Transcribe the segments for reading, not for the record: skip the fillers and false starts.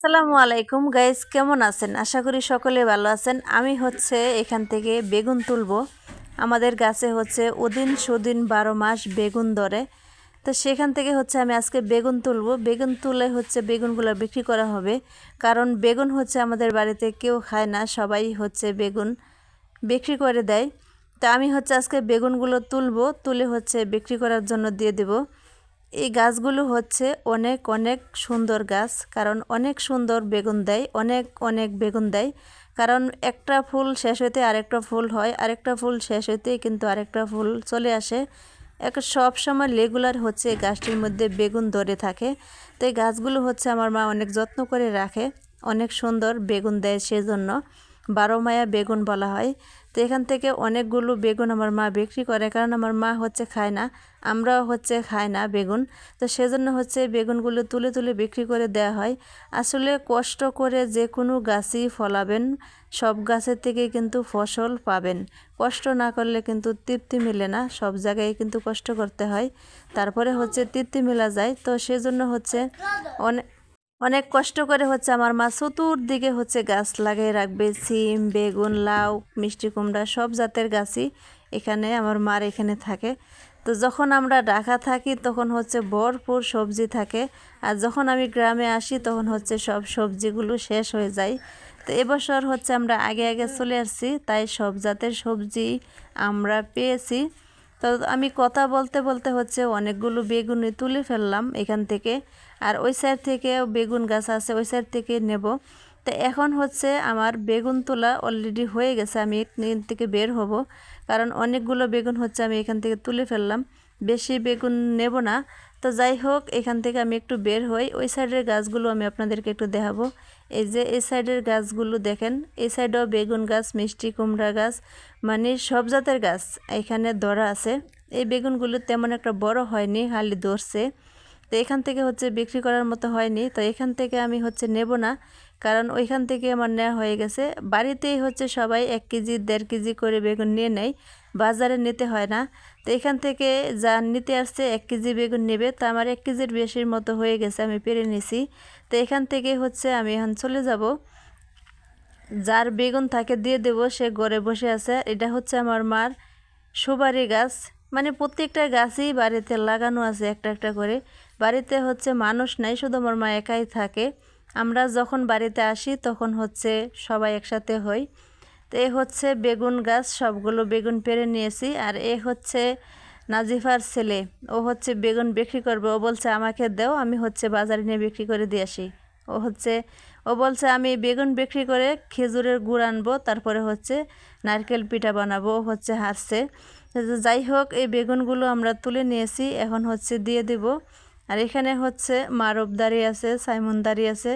আসসালামু আলাইকুম গাইস, কেমন আছেন? আশা করি সকলে ভালো আছেন। আমি এখান থেকে বেগুন তুলবো। আমাদের গাছে ওদিন সুদিন 12 মাস বেগুন ধরে। তো সেখান থেকে আমি আজকে বেগুন তুলবো। বেগুন তুলে বেগুনগুলো বিক্রি করা হবে। কারণ বেগুন আমাদের বাড়িতে কেউ খায় না, সবাই বেগুন বিক্রি করে দেয়। তো আমি আজকে বেগুনগুলো তুলবো, তুলে বিক্রি করার জন্য দিয়ে দেব। এই গাছগুলো অনেক অনেক সুন্দর গাছ, কারণ অনেক সুন্দর বেগুন দেয়, অনেক অনেক বেগুন দেয়। কারণ একটা ফুল শেষ হইতে আরেকটা ফুল হয়, আরেকটা ফুল শেষ হইতে কিন্তু আরেকটা ফুল চলে আসে। সব সময় রেগুলার গাছটির মধ্যে বেগুন ধরে থাকে। তো এই গাছগুলো আমার মা অনেক যত্ন করে রাখে, অনেক সুন্দর বেগুন দেয়, সেজন্য 12 মায়া বেগুন বলা হয়। তো এখান থেকে অনেকগুলো বেগুন আমার মা বিক্রি করে, কারণ আমার মা খায় না, আমরাও খাই না বেগুন। তো সেজন্য বেগুনগুলো তুলে তুলে বিক্রি করে দেওয়া হয়। আসলে কষ্ট করে যে কোনো গাছই ফলাবেন, সব গাছের থেকে কিন্তু ফসল পাবেন। কষ্ট না করলে কিন্তু তৃপ্তি মেলে না, সব জায়গায় কিন্তু কষ্ট করতে হয়, তারপরে তৃপ্তি মেলা যায়। তো সেজন্য অনেক অনেক কষ্ট করে আমার মা চতুর্দিকে গাছ লাগিয়ে রাখবে। সিম, বেগুন, লাউ, মিষ্টি কুমড়া সব জাতের গাছই এখানে আমার মার এখানে থাকে। তো যখন আমরা ঢাকা থাকি তখন ভরপুর সবজি থাকে, আর যখন আমি গ্রামে আসি তখন সব সবজিগুলো শেষ হয়ে যায়। তো এবছর আমরা আগে আগে চলে আসছি, তাই সব জাতের সবজি আমরা পেয়েছি। তো আমি কথা বলতে বলতে অনেকগুলো বেগুনই তুলে ফেললাম এখান থেকে। আর ওই সাইড থেকেও বেগুন গাছ আছে, ওই সাইড থেকে নেব। তো এখন আমার বেগুন তোলা অলরেডি হয়ে গেছে, আমি এখান থেকে বের হব, কারণ অনেকগুলো বেগুন আমি এখান থেকে তুলে ফেললাম, বেশি বেগুন নেব না। তো যাই হোক, এখান থেকে আমি একটু বের হই। ওই সাইডের গাছগুলো আমি আপনাদেরকে একটু দেখাবো। এই যে এই সাইডের গাছগুলো দেখেন, এই সাইডেও বেগুন গাছ, মিষ্টি কুমড়া গাছ, মানে সব জাতের গাছ এখানে ধরা আছে। এই বেগুনগুলো তেমন একটা বড় হয়নি, খালি ধরছে। তো এখান থেকে বিক্রি করার মতো হয়নি। তো এখান থেকে আমি নেব না, কারণ ওইখান থেকে আমার নেওয়া হয়ে গেছে। বাড়িতেই সবাই 1 কেজি 1.5 কেজি করে বেগুন নিয়ে নেয়, বাজারে নিতে হয় না। তো এখান থেকে যা নিতে আসছে 1 কেজি বেগুন নেবে, তো আমার 1 কেজির বেশির মতো হয়ে গেছে, আমি পেরে নিছি। তো এখান থেকে আমি এখন চলে যাব, যার বেগুন থাকে দিয়ে দেব, সে ঘরে বসে আছে। এটা আমার মার সুপারি গাছ, মানে প্রত্যেকটা গাছই বাড়িতে লাগানো আছে একটা একটা করে। বাড়িতে মানুষ নাই, শুধু আমার মা একাই থাকে। আমরা যখন বাড়িতে আসি তখন সবাই একসাথে হই। তো এ বেগুন গাছ, সবগুলো বেগুন পেরে নিয়েছি। আর এ নাজিফার ছেলে, ও বেগুন বিক্রি করবে। ও বলছে আমাকে দাও, আমি বাজারে নিয়ে বিক্রি করে দিয়ে আসি। ও ও বলছে আমি বেগুন বিক্রি করে খেজুরের গুড় আনবো, তারপরে নারকেল পিঠা বানাবো। ও হারছে। যাই হোক, এই বেগুনগুলো আমরা তুলে নিয়েছি, এখন দিয়ে দেব। আর এখানে মারব দাঁড়িয়ে আছে, সাইমন দাঁড়িয়ে আছে।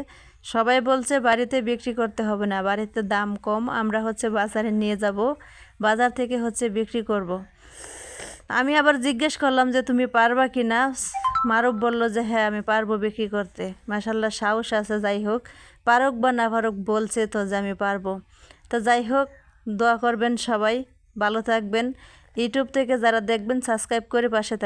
সবাই বলছে বাড়িতে বিক্রি করতে হবে না, বাড়িতে দাম কম, আমরা বাজারে নিয়ে যাব, বাজার থেকে বিক্রি করব। আমি আবার জিজ্ঞেস করলাম যে তুমি পারবা কি না। মারব বলল যে হ্যাঁ আমি পারবো বিক্রি করতে। মাশাল্লাহ, সাহস আছে। যাই হোক, পারুক বা না পারুক, বলছে তো যে আমি পারবো। তো যাই হোক, দোয়া করবেন সবাই, ভালো থাকবেন। ইউটিউব থেকে যারা দেখবেন সাবস্ক্রাইব করে পাশে থাকবেন।